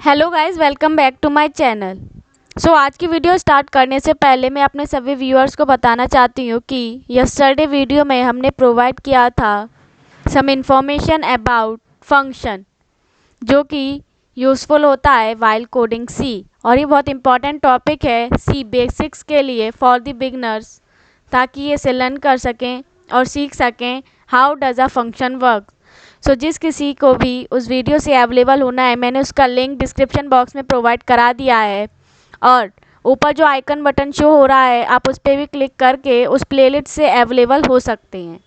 Hello guys, welcome back to my channel. आज की video start करने से पहले मैं अपने सभी व्यूअर्स को बताना चाहती हूँ कि यस्टरडे वीडियो में हमने प्रोवाइड किया था सम इन्फॉर्मेशन अबाउट फंक्शन जो कि यूज़फुल होता है वाइल कोडिंग सी, और ये बहुत इंपॉर्टेंट टॉपिक है सी बेसिक्स के लिए फॉर द बिगनर्स, ताकि ये इसे लर्न कर सकें और सीख सकें how does a function work. जिस किसी को भी उस वीडियो से अवेलेबल होना है, मैंने उसका लिंक डिस्क्रिप्शन बॉक्स में प्रोवाइड करा दिया है, और ऊपर जो आइकन बटन शो हो रहा है आप उस पर भी क्लिक करके उस प्लेलिस्ट से अवेलेबल हो सकते हैं।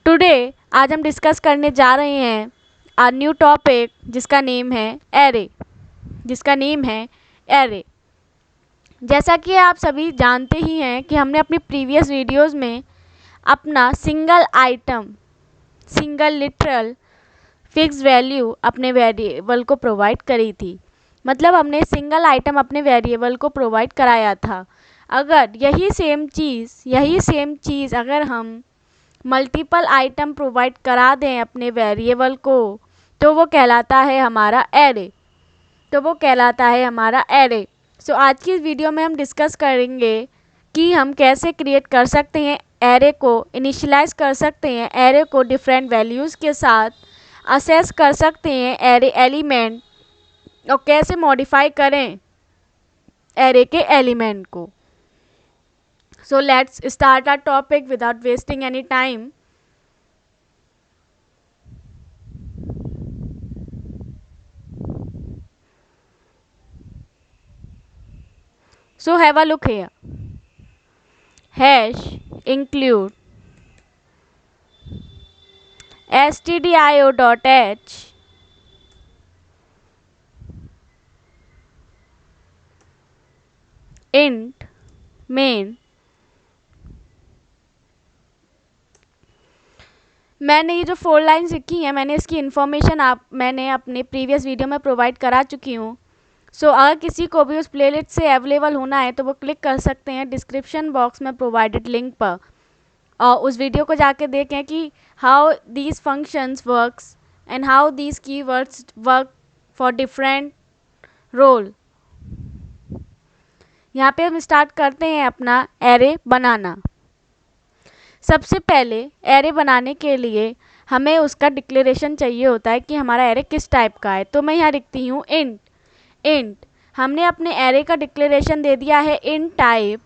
टुडे आज हम डिस्कस करने जा रहे हैं आ न्यू टॉपिक जिसका नेम है एरे। जैसा कि आप सभी जानते ही हैं कि हमने अपनी प्रीवियस वीडियोस में अपना सिंगल लिटरल फिक्स वैल्यू अपने वेरिएबल को प्रोवाइड करी थी। मतलब हमने सिंगल आइटम अपने वेरिएबल को प्रोवाइड कराया था। अगर यही सेम चीज़ अगर हम मल्टीपल आइटम प्रोवाइड करा दें अपने वेरिएबल को, तो वो कहलाता है हमारा एरे। आज की वीडियो में हम डिस्कस करेंगे कि हम कैसे क्रिएट कर सकते हैं एरे को, इनिशियलाइज कर सकते हैं एरे को डिफरेंट वैल्यूज़ के साथ, असेस कर सकते हैं एरे एलिमेंट, और कैसे मॉडिफाई करें एरे के एलिमेंट को। Let's start our topic without wasting any time. Have a look here. Hash include stdio.h int main। मैंने ये जो 4 लाइन्स लिखी हैं, मैंने इसकी इन्फॉर्मेशन मैंने अपने प्रीवियस वीडियो में प्रोवाइड करा चुकी हूँ। अगर किसी को भी उस प्लेलिस्ट से अवेलेबल होना है तो वो क्लिक कर सकते हैं डिस्क्रिप्शन बॉक्स में प्रोवाइडेड लिंक पर, और उस वीडियो को जाके देखें कि how these functions works and how these keywords work for different role. यहाँ पे हम स्टार्ट करते हैं अपना एरे बनाना। सबसे पहले एरे बनाने के लिए हमें उसका डिक्लेरेशन चाहिए होता है कि हमारा एरे किस टाइप का है। तो मैं यहाँ लिखती हूँ इंट। हमने अपने एरे का डिक्लेरेशन दे दिया है इंट टाइप,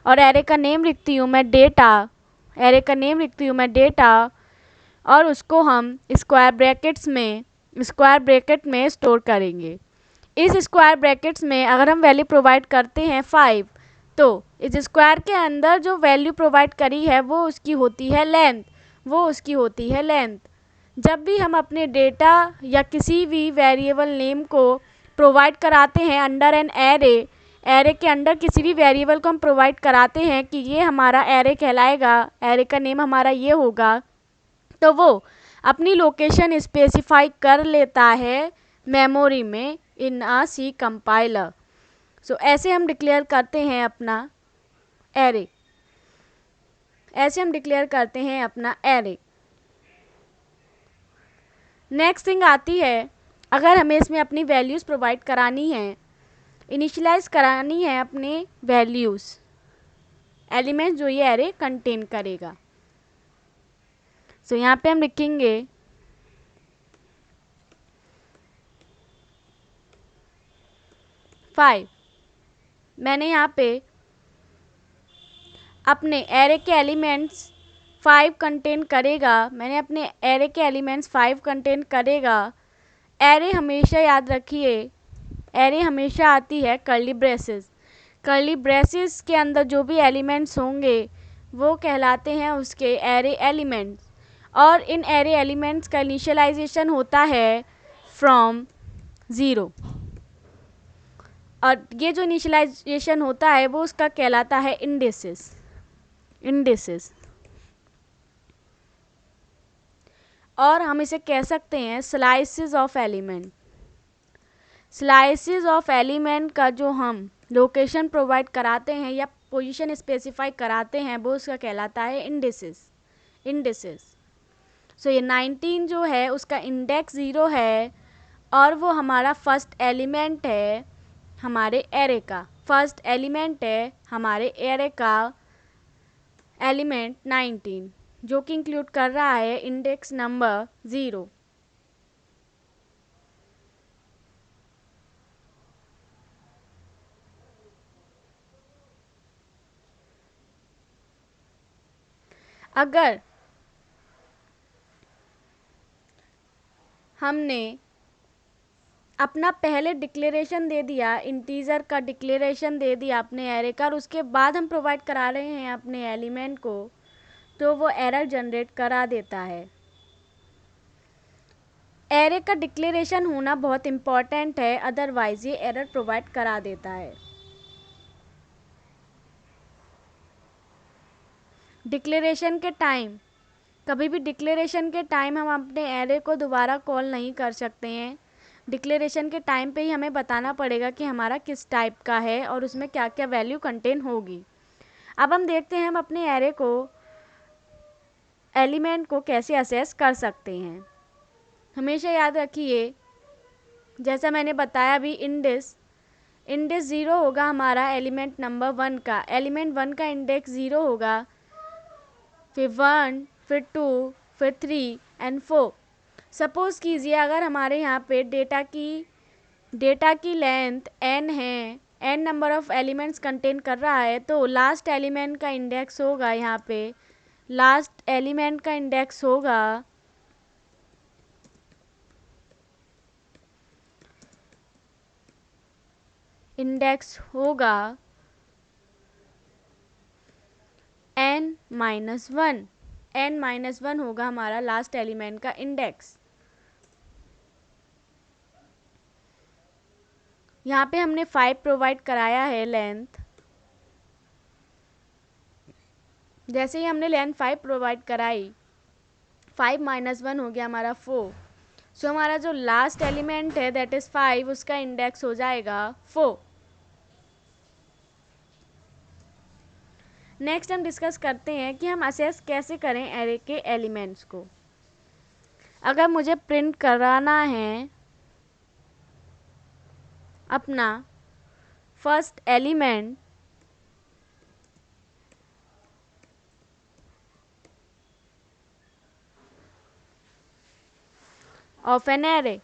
और एरे का नेम लिखती हूँ मैं डेटा, और उसको हम स्क्वायर ब्रैकेट में स्टोर करेंगे। इस स्क्वायर ब्रैकेट्स में अगर हम वैल्यू प्रोवाइड करते हैं 5, तो इस स्क्वायर के अंदर जो वैल्यू प्रोवाइड करी है वो उसकी होती है लेंथ। जब भी हम अपने डेटा या किसी भी वेरिएबल नेम को प्रोवाइड कराते हैं अंडर एन एरे के अंडर किसी भी वेरिएबल को हम प्रोवाइड कराते हैं कि ये हमारा एरे कहलाएगा, एरे का नेम हमारा ये होगा, तो वो अपनी लोकेशन स्पेसिफाई कर लेता है मेमोरी में इन आ सी कंपाइलर। ऐसे हम डिक्लेयर करते हैं अपना एरे। नेक्स्ट थिंग आती है, अगर हमें इसमें अपनी वैल्यूज़ प्रोवाइड करानी है, इनिशियलाइज करानी है अपने वैल्यूज़ एलिमेंट जो ये एरे कंटेन करेगा। यहाँ पे हम लिखेंगे 5। मैंने यहाँ पे अपने एरे के एलिमेंट्स 5 कंटेन करेगा। एरे हमेशा याद रखिए, एरे हमेशा आती है कर्ली ब्रेसेस के अंदर जो भी एलिमेंट्स होंगे वो कहलाते हैं उसके एरे एलिमेंट्स, और इन एरे एलिमेंट्स का इनिशियलाइजेशन होता है फ्रॉम 0, और ये जो इनिशियलाइजेशन होता है वो उसका कहलाता है इंडिसेस। और हम इसे कह सकते हैं स्लाइसेस ऑफ एलिमेंट का जो हम लोकेशन प्रोवाइड कराते हैं या पोजीशन स्पेसिफाई कराते हैं वो उसका कहलाता है इंडिसेस। ये 19 जो है उसका इंडेक्स 0 है, और वो हमारा फर्स्ट एलिमेंट है हमारे एरे का, फर्स्ट एलिमेंट है हमारे एरे का एलिमेंट 19, जो कि इंक्लूड कर रहा है इंडेक्स नंबर 0। अगर हमने अपना पहले डिक्लेरेशन दे दिया, इंटीजर का डिक्लेरेशन दे दिया अपने एरे का, और उसके बाद हम प्रोवाइड करा रहे हैं अपने एलिमेंट को, तो वो एरर जनरेट करा देता है। एरे का डिक्लेरेशन होना बहुत इम्पॉर्टेंट है, अदरवाइज ये एरर प्रोवाइड करा देता है। डिक्लेरेशन के टाइम, कभी भी डिक्लेरेशन के टाइम हम अपने एरे को दोबारा कॉल नहीं कर सकते हैं। डिक्लेरेशन के टाइम पे ही हमें बताना पड़ेगा कि हमारा किस टाइप का है और उसमें क्या क्या वैल्यू कंटेन होगी। अब हम देखते हैं हम अपने एरे को, एलिमेंट को कैसे असेस कर सकते हैं। हमेशा याद रखिए, जैसा मैंने बताया अभी, इंडेक्स 0 होगा हमारा एलिमेंट नंबर 1 का, एलिमेंट 1 का इंडेक्स 0 होगा, फिर 1, फिर 2, फिर 3 एंड 4। सपोज़ कीजिए अगर हमारे यहाँ पे डेटा की लेंथ n है, n number of elements contain कर रहा है, तो लास्ट एलिमेंट का इंडेक्स होगा, यहाँ पे लास्ट एलिमेंट का इंडेक्स होगा n-1, n-1 होगा हमारा लास्ट एलिमेंट का इंडेक्स। यहाँ पे हमने 5 प्रोवाइड कराया है लेंथ। जैसे ही हमने लेंथ 5 प्रोवाइड कराई, 5 - 1 हो गया हमारा 4। सो हमारा जो लास्ट एलिमेंट है दैट इज़ 5, उसका इंडेक्स हो जाएगा 4। नेक्स्ट हम डिस्कस करते हैं कि हम असेस कैसे करें एरे के एलिमेंट्स को। अगर मुझे प्रिंट कराना है अपना first element of an array,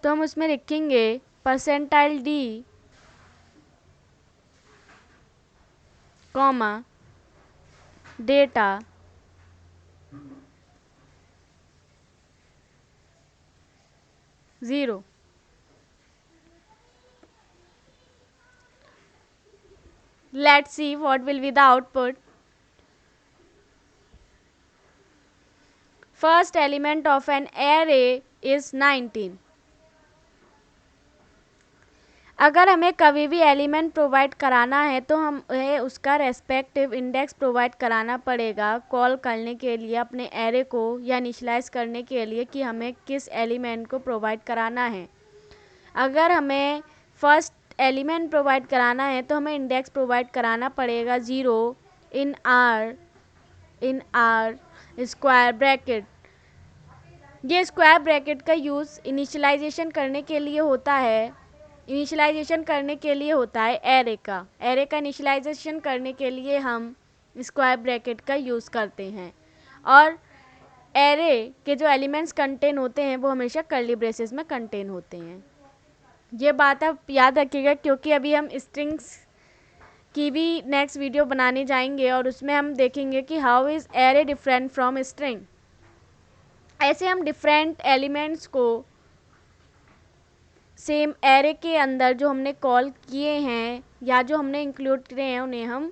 तो हम उसमें लिखेंगे %d, comma data 0। Let's see what will be the output. First element of an array is 19. अगर हमें कभी भी एलिमेंट प्रोवाइड कराना है तो हमें उसका रेस्पेक्टिव इंडेक्स प्रोवाइड कराना पड़ेगा कॉल करने के लिए अपने एरे को, या इनिशियलाइज करने के लिए कि हमें किस एलिमेंट को प्रोवाइड कराना है। अगर हमें फर्स्ट एलिमेंट प्रोवाइड कराना है तो हमें इंडेक्स प्रोवाइड कराना पड़ेगा 0 इन आर स्क्वायर ब्रैकेट। ये स्क्वायर ब्रैकेट का यूज़ इनिशियलाइजेशन करने के लिए होता है, एरे का इनिशियलाइजेशन करने के लिए हम स्क्वायर ब्रैकेट का यूज़ करते हैं। और एरे के जो एलिमेंट्स कंटेन होते हैं वो हमेशा कर्ली ब्रेसेस में कंटेन होते हैं। ये बात आप याद रखिएगा, क्योंकि अभी हम स्ट्रिंग्स की भी नेक्स्ट वीडियो बनाने जाएंगे और उसमें हम देखेंगे कि how is array different from string. ऐसे हम डिफरेंट एलिमेंट्स को सेम एरे के अंदर जो हमने कॉल किए हैं या जो हमने इंक्लूड किए हैं उन्हें हम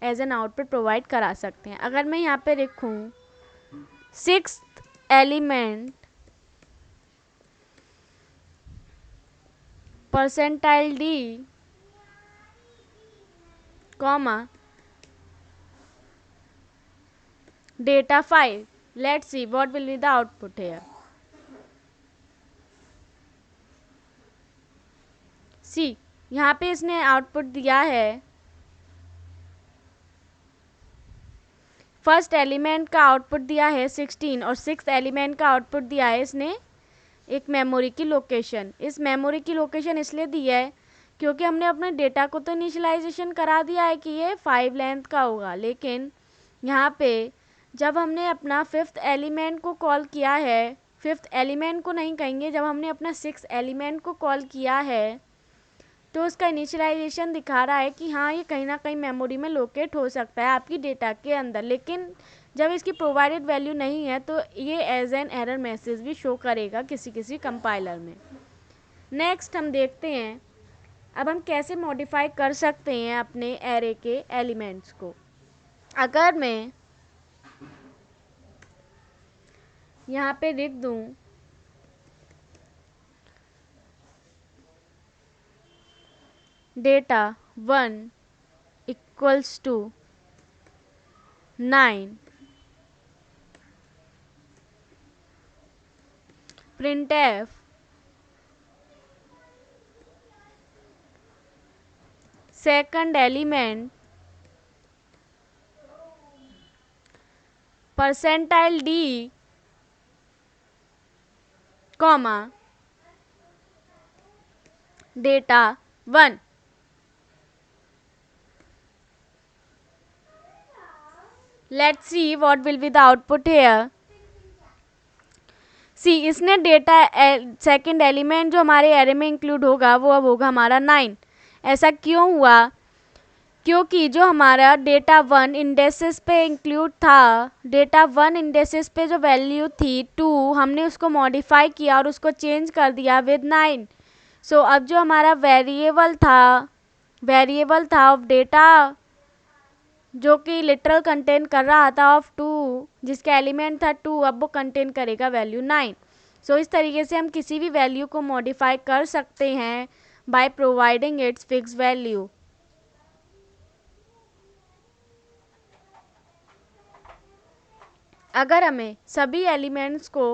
एज एन आउटपुट प्रोवाइड करा सकते हैं। अगर मैं यहाँ पे लिखूँ 6th element %d, comma data 5, let's see what will be the output here. सी यहाँ पे इसने आउटपुट दिया है फर्स्ट एलिमेंट का आउटपुट दिया है 16 और सिक्स्थ एलिमेंट का आउटपुट दिया है इसने एक मेमोरी की लोकेशन। इस मेमोरी की लोकेशन इसलिए दी है क्योंकि हमने अपने डेटा को तो इनिशियलाइजेशन करा दिया है कि ये 5 लेंथ का होगा, लेकिन यहाँ पे जब हमने अपना फिफ्थ एलिमेंट को कॉल किया है, फिफ्थ एलिमेंट को नहीं कहेंगे, जब हमने अपना सिक्स्थ एलिमेंट को कॉल किया है तो उसका इनिशियलाइजेशन दिखा रहा है कि हाँ ये कहीं ना कहीं मेमोरी में लोकेट हो सकता है आपकी डेटा के अंदर, लेकिन जब इसकी प्रोवाइडेड वैल्यू नहीं है तो ये एज एन एरर मैसेज भी शो करेगा किसी किसी कंपाइलर में। नेक्स्ट हम देखते हैं अब हम कैसे मॉडिफाई कर सकते हैं अपने एरे के एलिमेंट्स को। अगर मैं यहाँ पे लिख दूँ data 1 equals to 9, printf second element percentile d comma data 1। let's see what will be the output here। सी इसने डेटा सेकंड एलिमेंट जो हमारे एरे में इंक्लूड होगा वो अब होगा हमारा 9। ऐसा क्यों हुआ? क्योंकि जो हमारा डेटा 1 इंडेसेस पे इंक्लूड था, डेटा 1 इंडेसेस पे जो वैल्यू थी 2, हमने उसको मॉडिफाई किया और उसको चेंज कर दिया विद 9। सो अब जो हमारा वेरिएबल था ऑफ डेटा जो कि लिटरल कंटेन कर रहा था ऑफ 2, जिसका एलिमेंट था 2, अब वो कंटेन करेगा वैल्यू 9। सो इस तरीके से हम किसी भी वैल्यू को मॉडिफाई कर सकते हैं by providing it's fix value. अगर हमें सभी एलिमेंट्स को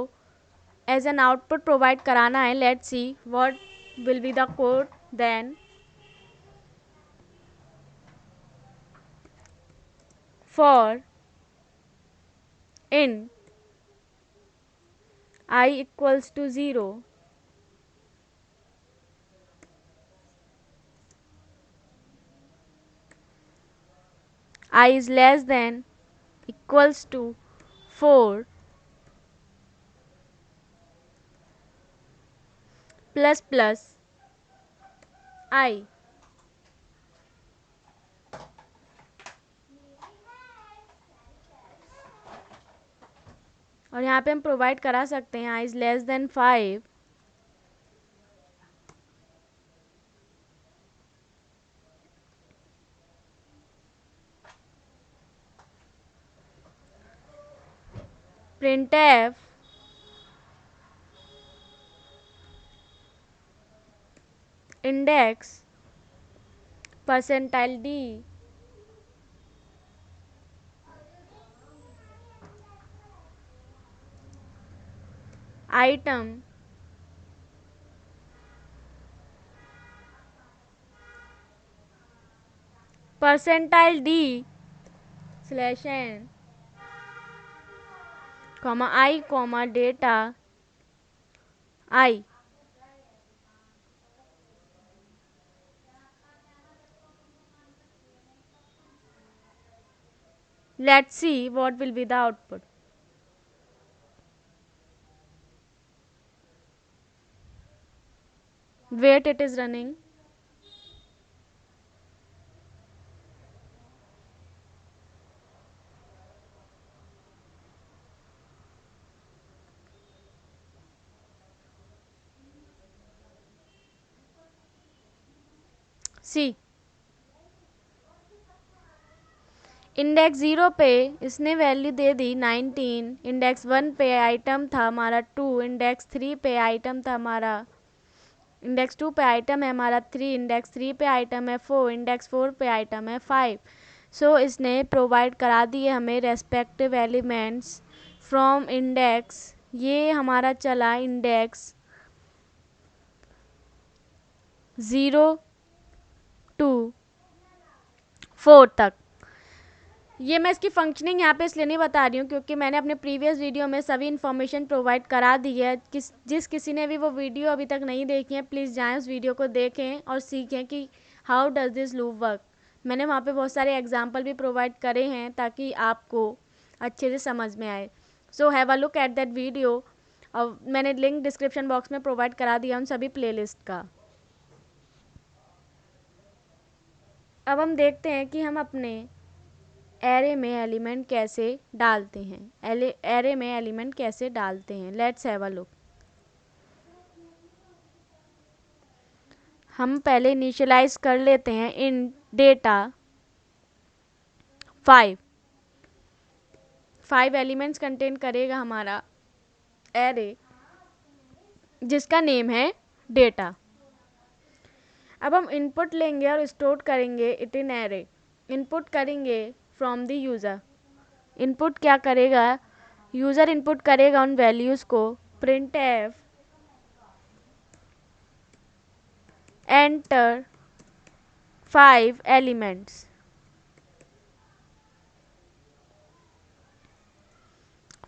एज एन आउटपुट प्रोवाइड कराना है, let's see what will be the code then. For in I equals to 0, I is less than equals to 4 plus plus I। और यहाँ पे हम प्रोवाइड करा सकते हैं I is less than 5 printf index percentile d item percentile d slash n comma I comma data I। Let's see what will be the output। Wait, it is running। See index 0 पे इसने value दे दी 19, index 1 पे item था हमारा 2, index 3 पे item था हमारा, index 2 पे item है हमारा 3, इंडेक्स 3 पे आइटम है 4, इंडेक्स 4 पे आइटम है 5। सो इसने प्रोवाइड करा दिए हमें रेस्पेक्टिव एलिमेंट्स फ्रॉम इंडेक्स, ये हमारा चला इंडेक्स 0 to 4 तक। ये मैं इसकी फंक्शनिंग यहाँ पे इसलिए नहीं बता रही हूँ क्योंकि मैंने अपने प्रीवियस वीडियो में सभी इन्फॉर्मेशन प्रोवाइड करा दी है। जिस किसी ने भी वो वीडियो अभी तक नहीं देखी है, प्लीज़ जाएँ उस वीडियो को देखें और सीखें कि how does this loop work. मैंने वहाँ पे बहुत सारे एग्जाम्पल भी प्रोवाइड करे हैं ताकि आपको अच्छे से समझ में आए। So have a look at that video. और मैंने लिंक डिस्क्रिप्शन बॉक्स में प्रोवाइड करा दिया उन सभी प्लेलिस्ट का। अब हम देखते हैं कि हम अपने एरे में एलिमेंट कैसे डालते हैं। एरे में एलिमेंट कैसे डालते हैं, लेट्स हैव अ लुक। हम पहले इनिशियलाइज कर लेते हैं इन डेटा 5 एलिमेंट्स कंटेन करेगा हमारा एरे जिसका नेम है डेटा। अब हम इनपुट लेंगे और स्टोर करेंगे इट इन एरे। इनपुट करेंगे फ्रॉम द यूज़र। इनपुट क्या करेगा, यूज़र इनपुट करेगा उन वैल्यूज़ को। Print F enter 5 elements.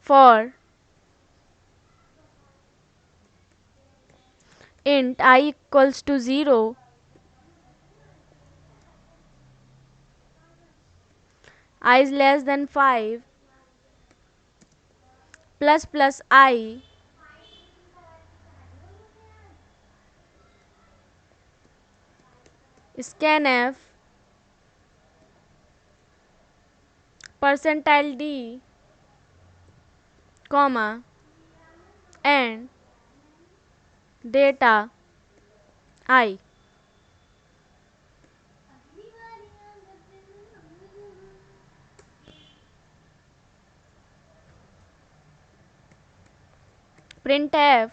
For int I equals to 0, I is less than 5, plus plus I, scanf, percentile D, comma, and data I. Printf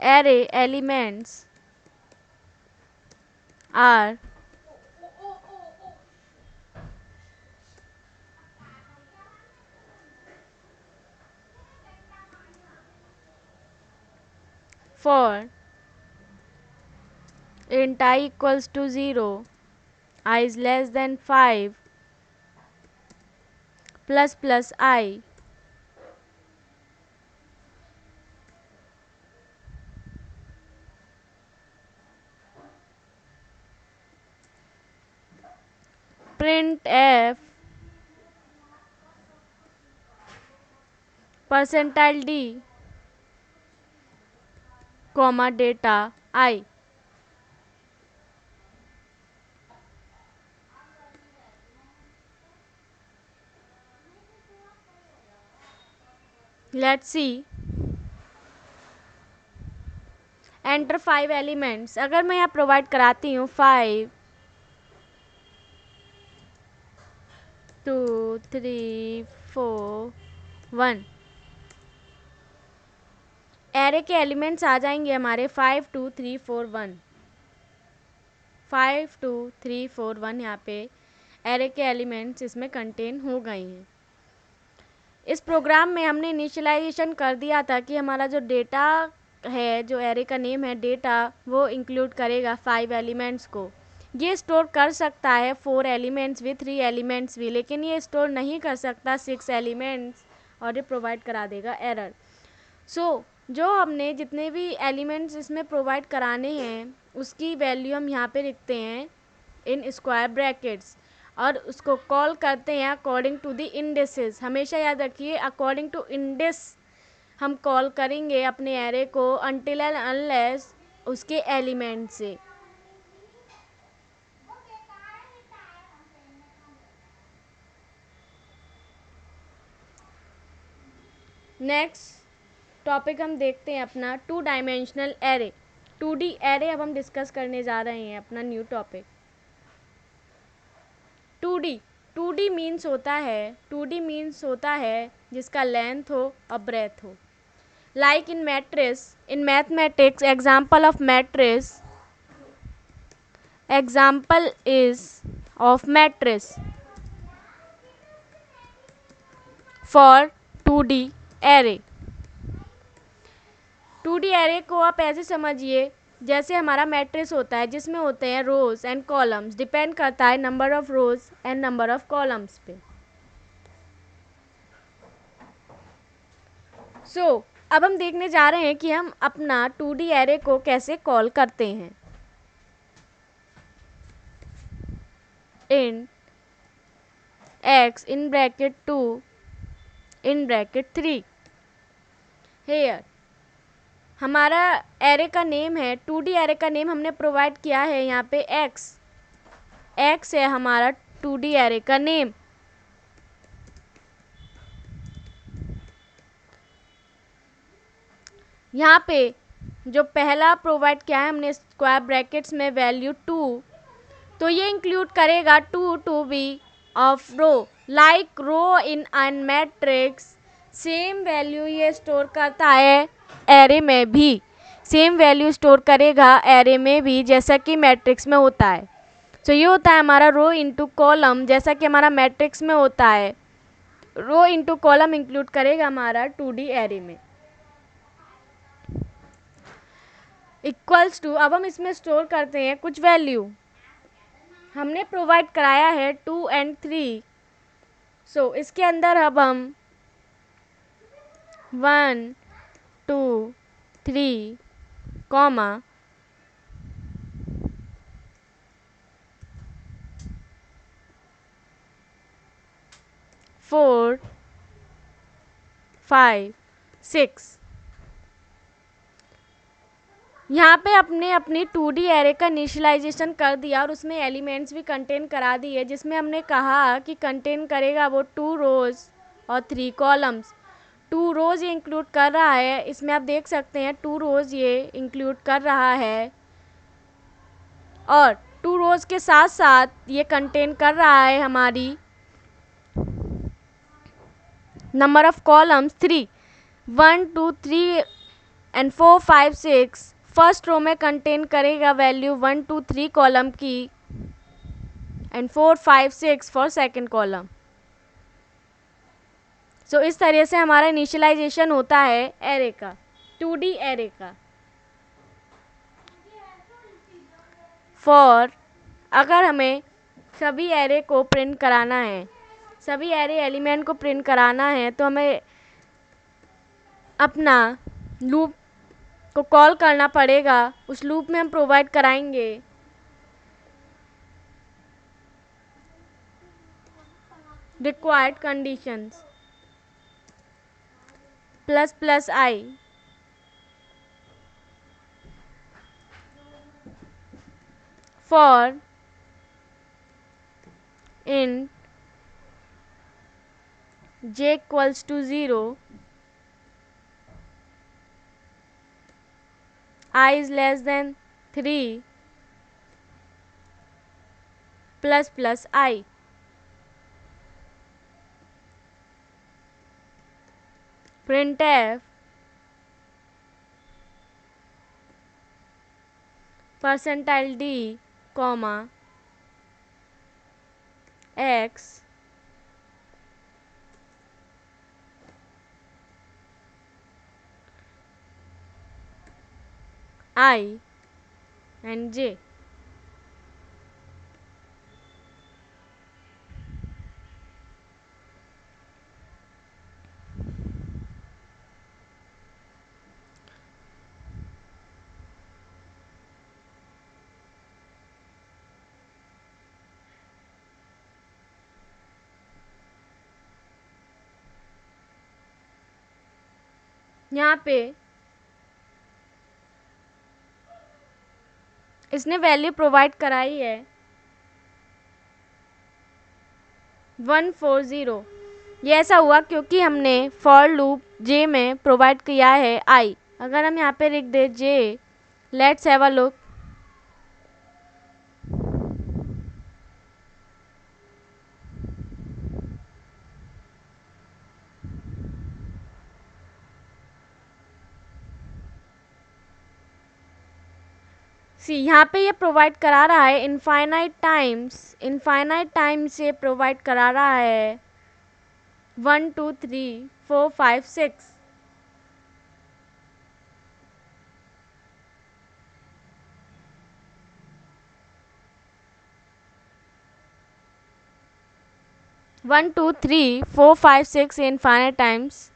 array elements are for int I equals to 0, I is less than 5, plus plus I, printf percentile D, comma data I. Let's see. Enter 5 elements. अगर मैं यहाँ provide कराती हूँ 5 2 3 4 1, array के elements आ जाएंगे हमारे 5 2 3 4 1। 5 2 3 4 1 यहाँ पे एरे के एलिमेंट्स इसमें कंटेन हो गए हैं। इस प्रोग्राम में हमने इनिशियलाइजेशन कर दिया था कि हमारा जो डेटा है, जो एरे का नेम है डेटा, वो इंक्लूड करेगा 5 एलिमेंट्स को। ये स्टोर कर सकता है 4 एलिमेंट्स भी, 3 एलिमेंट्स भी, लेकिन ये स्टोर नहीं कर सकता 6 एलिमेंट्स और ये प्रोवाइड करा देगा एरर। सो जो हमने जितने भी एलिमेंट्स इसमें प्रोवाइड कराने हैं उसकी वैल्यू हम यहाँ पे लिखते हैं इन स्क्वायर ब्रैकेट्स और उसको कॉल करते हैं अकॉर्डिंग टू द इंडेसेस। हमेशा याद रखिए अकॉर्डिंग टू इंडेस हम कॉल करेंगे अपने एरे को अनटिल एंड अनलेस उसके एलिमेंट से। नेक्स्ट टॉपिक हम देखते हैं अपना 2 डायमेंशनल एरे। 2D एरे अब हम डिस्कस करने जा रहे हैं, अपना new topic 2D। 2D means होता है जिसका लेंथ हो और ब्रेथ हो। Like in matrix, in mathematics, example of matrix, example is of matrix for 2D array. 2D array को आप ऐसे समझिए, जैसे हमारा मैट्रिक्स होता है जिसमें होते हैं रोज एंड कॉलम्स, डिपेंड करता है number of rose and number of columns पे। अब हम देखने जा रहे हैं कि हम अपना 2D एरे को कैसे कॉल करते हैं। int x in bracket 2 in bracket 3 here हमारा एरे का नेम है, 2D एरे का नेम हमने प्रोवाइड किया है यहाँ पे x है हमारा 2D एरे का नेम। यहाँ पे जो पहला प्रोवाइड किया है हमने स्क्वायर ब्रैकेट्स में वैल्यू 2, तो ये इंक्लूड करेगा 2 to be of row, like row in an matrix. Same value ये स्टोर करता है एरे में भी, सेम वैल्यू स्टोर करेगा एरे में भी जैसा कि मैट्रिक्स में होता है। तो ये होता है हमारा रो इनटू कॉलम, जैसा कि हमारा मैट्रिक्स में होता है। रो इनटू कॉलम इंक्लूड करेगा हमारा 2D एरे में। इक्वल्स टू, अब हम इसमें स्टोर करते हैं कुछ वैल्यू। हमने प्रोवाइड कराया है 2 and 3, सो इसके अंदर अब हम 1 2 3 कॉमा 4 5 6 यहाँ पे अपने अपनी 2D एरे का इनिशियलाइजेशन कर दिया और उसमें एलिमेंट्स भी कंटेन करा दिए, जिसमें हमने कहा कि कंटेन करेगा वो 2 रोज और 3 कॉलम्स। 2 रोज ये इंक्लूड कर रहा है, इसमें आप देख सकते हैं 2 रोज ये इंक्लूड कर रहा है, और 2 रोज के साथ साथ ये कंटेन कर रहा है हमारी number of columns 3, 1 2 3 and 4 5 6। First row में कंटेन करेगा वैल्यू 1 2 3 कॉलम की and 4 5 6 for second column. So इस तरह से हमारा इनिशियलाइजेशन होता है एरे का, 2D एरे का। फॉर अगर हमें सभी एरे को प्रिंट कराना है, सभी एरे एलिमेंट को प्रिंट कराना है, तो हमें अपना लूप को कॉल करना पड़ेगा। उस लूप में हम प्रोवाइड कराएंगे required conditions ++i for int j equals to 0, I is less than 3 ++i। printf %d comma x I and j। यहाँ पे इसने वैल्यू प्रोवाइड कराई है 140। ये ऐसा हुआ क्योंकि हमने फॉर लूप j में प्रोवाइड किया है i। अगर हम यहाँ पे लिख दे j, let's have a look, see यहाँ पे ये प्रोवाइड करा रहा है इनफाइनाइट टाइम्स ये प्रोवाइड करा रहा है 1 2 3 4 5 6। 1 2 3 4 5 6 इनफाइनाइट टाइम्स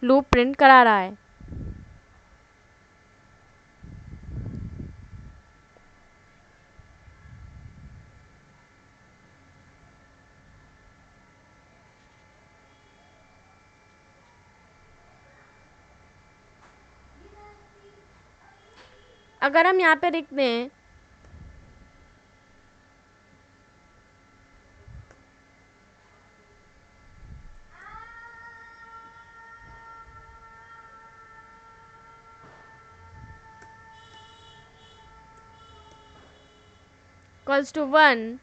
लूप प्रिंट करा रहा है। अगर हम यहाँ पे लिख दें equals to 1,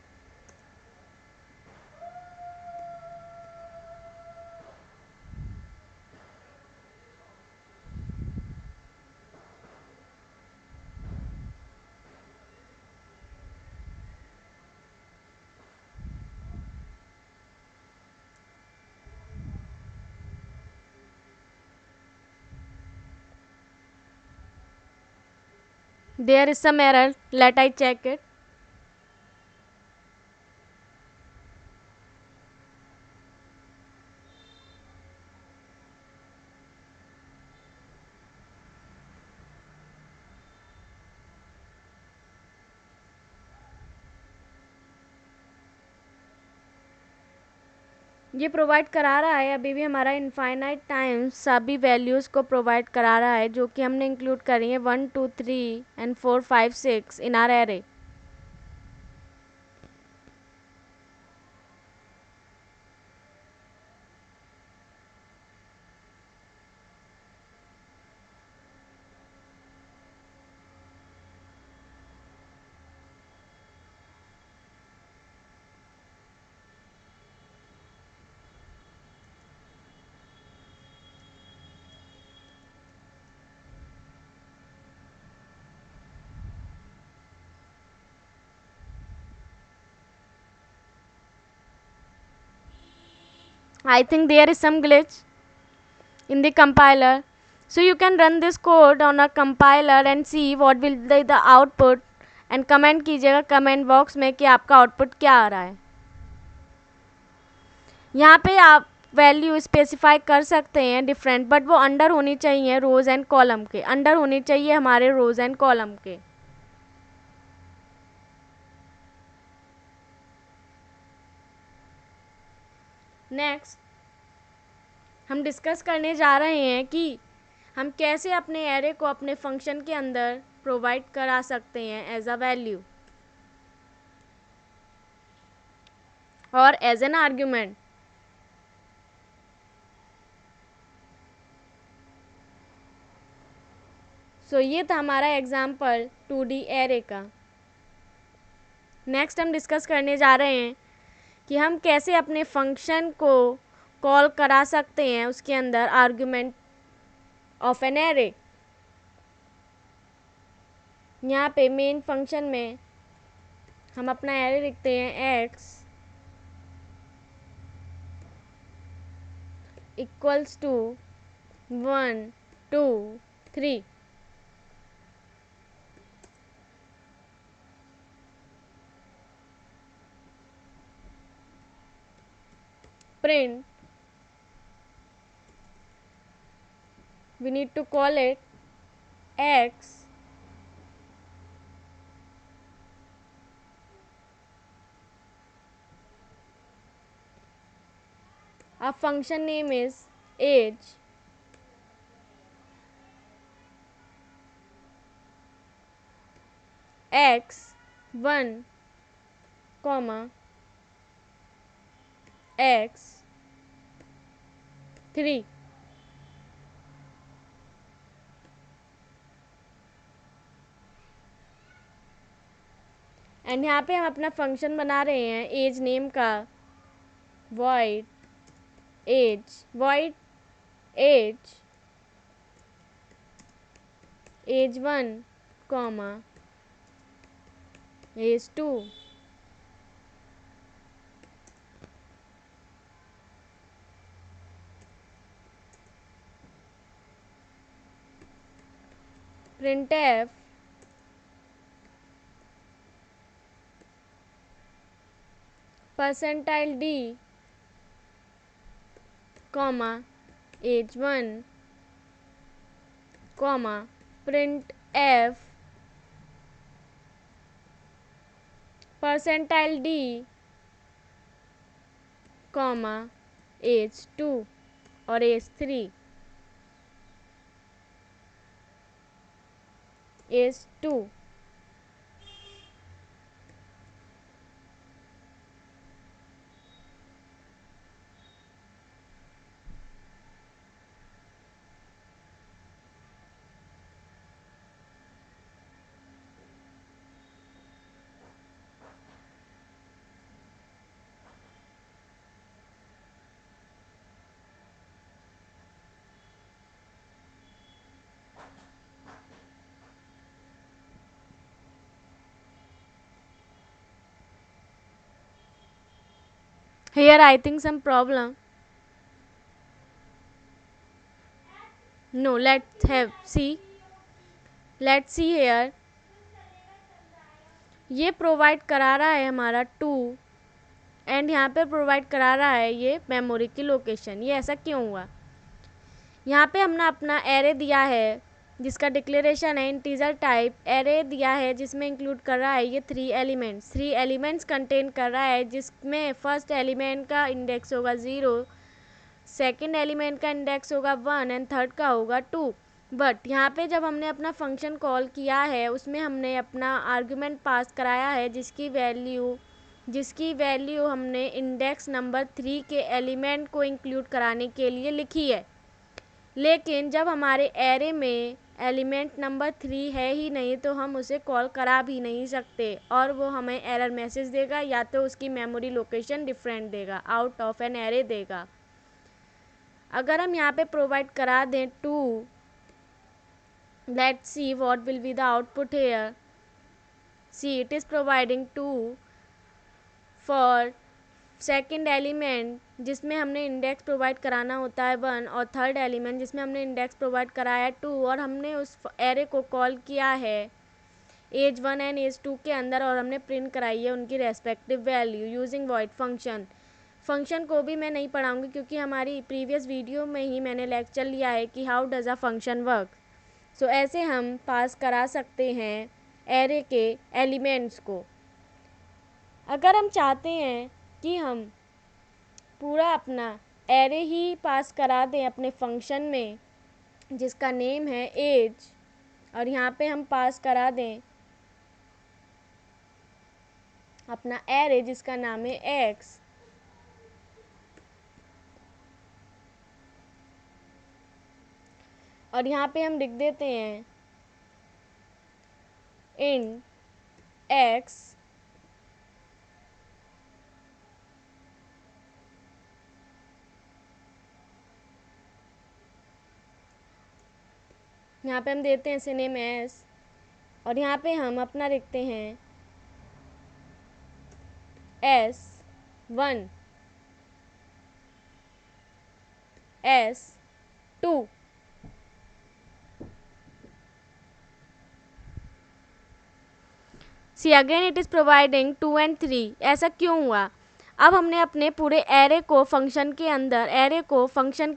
there is some error, let I check it. ये प्रोवाइड करा रहा है अभी भी हमारा इनफाइनाइट टाइम्स सभी वैल्यूज़ को प्रोवाइड करा रहा है जो कि हमने इंक्लूड करी है 1 2 3 and 4 5 6 in are array. I think there is some glitch in the compiler. So you can run this code on a compiler and see what will be the output and comment कीजिएगा comment box में कि आपका output क्या आ रहा है। यहाँ पे आप वैल्यू स्पेसिफाई कर सकते हैं डिफरेंट, बट वो अंडर होनी चाहिए रोज एंड कॉलम के, अंडर होनी चाहिए हमारे रोज एंड कॉलम के। नेक्स्ट हम डिस्कस करने जा रहे हैं कि हम कैसे अपने एरे को अपने फंक्शन के अंदर प्रोवाइड करा सकते हैं एज अ वैल्यू और एज एन आर्ग्यूमेंट। सो ये था हमारा एग्जाम्पल 2D एरे का। नेक्स्ट हम डिस्कस करने जा रहे हैं कि हम कैसे अपने फंक्शन को कॉल करा सकते हैं उसके अंदर आर्ग्यूमेंट ऑफ एन एरे। यहाँ पे मेन फंक्शन में हम अपना एरे लिखते हैं x equals to 1 2 3। print we need to call it x our function name is age x 1 comma x 3। And यहाँ पे हम अपना फंक्शन बना रहे हैं एज नेम का void age age 1 comma age 2। printf %d comma age 1 comma printf percentile D comma age 2 और age 3 age 2। Here I think some problem. No, let's see here. ये प्रोवाइड करा रहा है हमारा 2 एंड यहाँ पे provide करा रहा है ये मेमोरी की लोकेशन। ये ऐसा क्यों हुआ? यहाँ पे हमने अपना एरे दिया है जिसका डिक्लेरेशन है इंटीजर टाइप। एरे दिया है जिसमें इंक्लूड कर रहा है ये 3 एलिमेंट्स कंटेन कर रहा है, जिसमें फर्स्ट एलिमेंट का इंडेक्स होगा 0, सेकेंड एलिमेंट का इंडेक्स होगा 1 एंड थर्ड का होगा 2। बट यहाँ पे जब हमने अपना फंक्शन कॉल किया है उसमें हमने अपना आर्गुमेंट पास कराया है जिसकी वैल्यू हमने इंडेक्स नंबर 3 के एलिमेंट को इंक्लूड कराने के लिए लिखी है। लेकिन जब हमारे एरे में एलिमेंट नंबर 3 है ही नहीं तो हम उसे कॉल करा भी नहीं सकते और वो हमें एरर मैसेज देगा या तो उसकी मेमोरी लोकेशन डिफरेंट देगा, आउट ऑफ एन एरे देगा। अगर हम यहाँ पे प्रोवाइड करा दें 2, let's see what will be the output here. See, it is providing 2 for second element जिसमें हमने इंडेक्स प्रोवाइड कराना होता है 1 और थर्ड एलिमेंट जिसमें हमने इंडेक्स प्रोवाइड कराया है 2 और हमने उस एरे को कॉल किया है एज 1 एंड एज 2 के अंदर और हमने प्रिंट कराई है उनकी respective value using void function को भी मैं नहीं पढ़ाऊँगी क्योंकि हमारी प्रीवियस वीडियो में ही मैंने लेक्चर लिया है कि how does a function work. So ऐसे हम पास करा सकते हैं एरे के एलिमेंट्स को। अगर हम चाहते हैं कि हम पूरा अपना एरे ही पास करा दें अपने फंक्शन में जिसका नेम है एज और यहाँ पे हम पास करा दें अपना एरे जिसका नाम है एक्स, और यहाँ पे हम लिख देते हैं इन एक्स यहाँ पे हम देते हैं नेम एस और यहाँ पे हम अपना लिखते हैं S1 S2। See again it is providing 2 and 3। ऐसा क्यों हुआ? अब हमने अपने पूरे एरे को फंक्शन के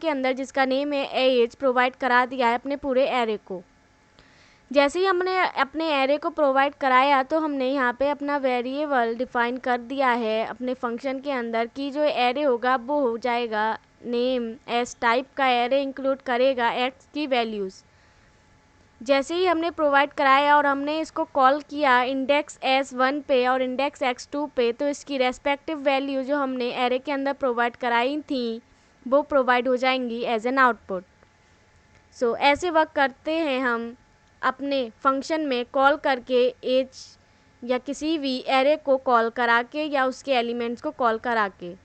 अंदर जिसका नेम है एज प्रोवाइड करा दिया है अपने पूरे एरे को। जैसे ही हमने अपने एरे को प्रोवाइड कराया तो हमने यहाँ पे अपना वेरिएबल डिफाइन कर दिया है अपने फंक्शन के अंदर कि जो एरे होगा वो हो जाएगा नेम एस टाइप का एरे इंक्लूड करेगा एक्स की वैल्यूज़। जैसे ही हमने प्रोवाइड कराया और हमने इसको कॉल किया इंडेक्स S1 पे और इंडेक्स X2 पे तो इसकी रेस्पेक्टिव वैल्यू जो हमने एरे के अंदर प्रोवाइड कराई थी वो प्रोवाइड हो जाएंगी एज एन आउटपुट। सो ऐसे वर्क करते हैं हम अपने फंक्शन में कॉल करके एज या किसी भी एरे को कॉल करा के या उसके एलिमेंट्स को कॉल करा के।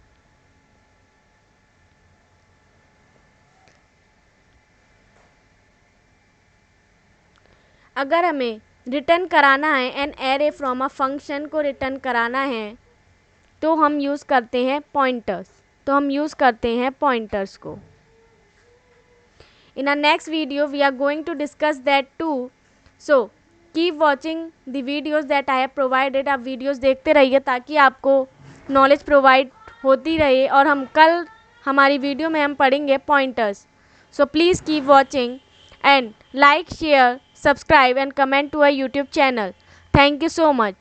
अगर हमें रिटर्न कराना है an array from a function को रिटर्न कराना है तो हम यूज़ करते हैं पॉइंटर्स को। In our next video we are going to discuss that too. So keep watching the videos that I have provided। आप वीडियोस देखते रहिए ताकि आपको नॉलेज प्रोवाइड होती रहे और हम कल हमारी वीडियो में हम पढ़ेंगे pointers. So please keep watching and like share subscribe and comment to our YouTube channel. Thank you so much.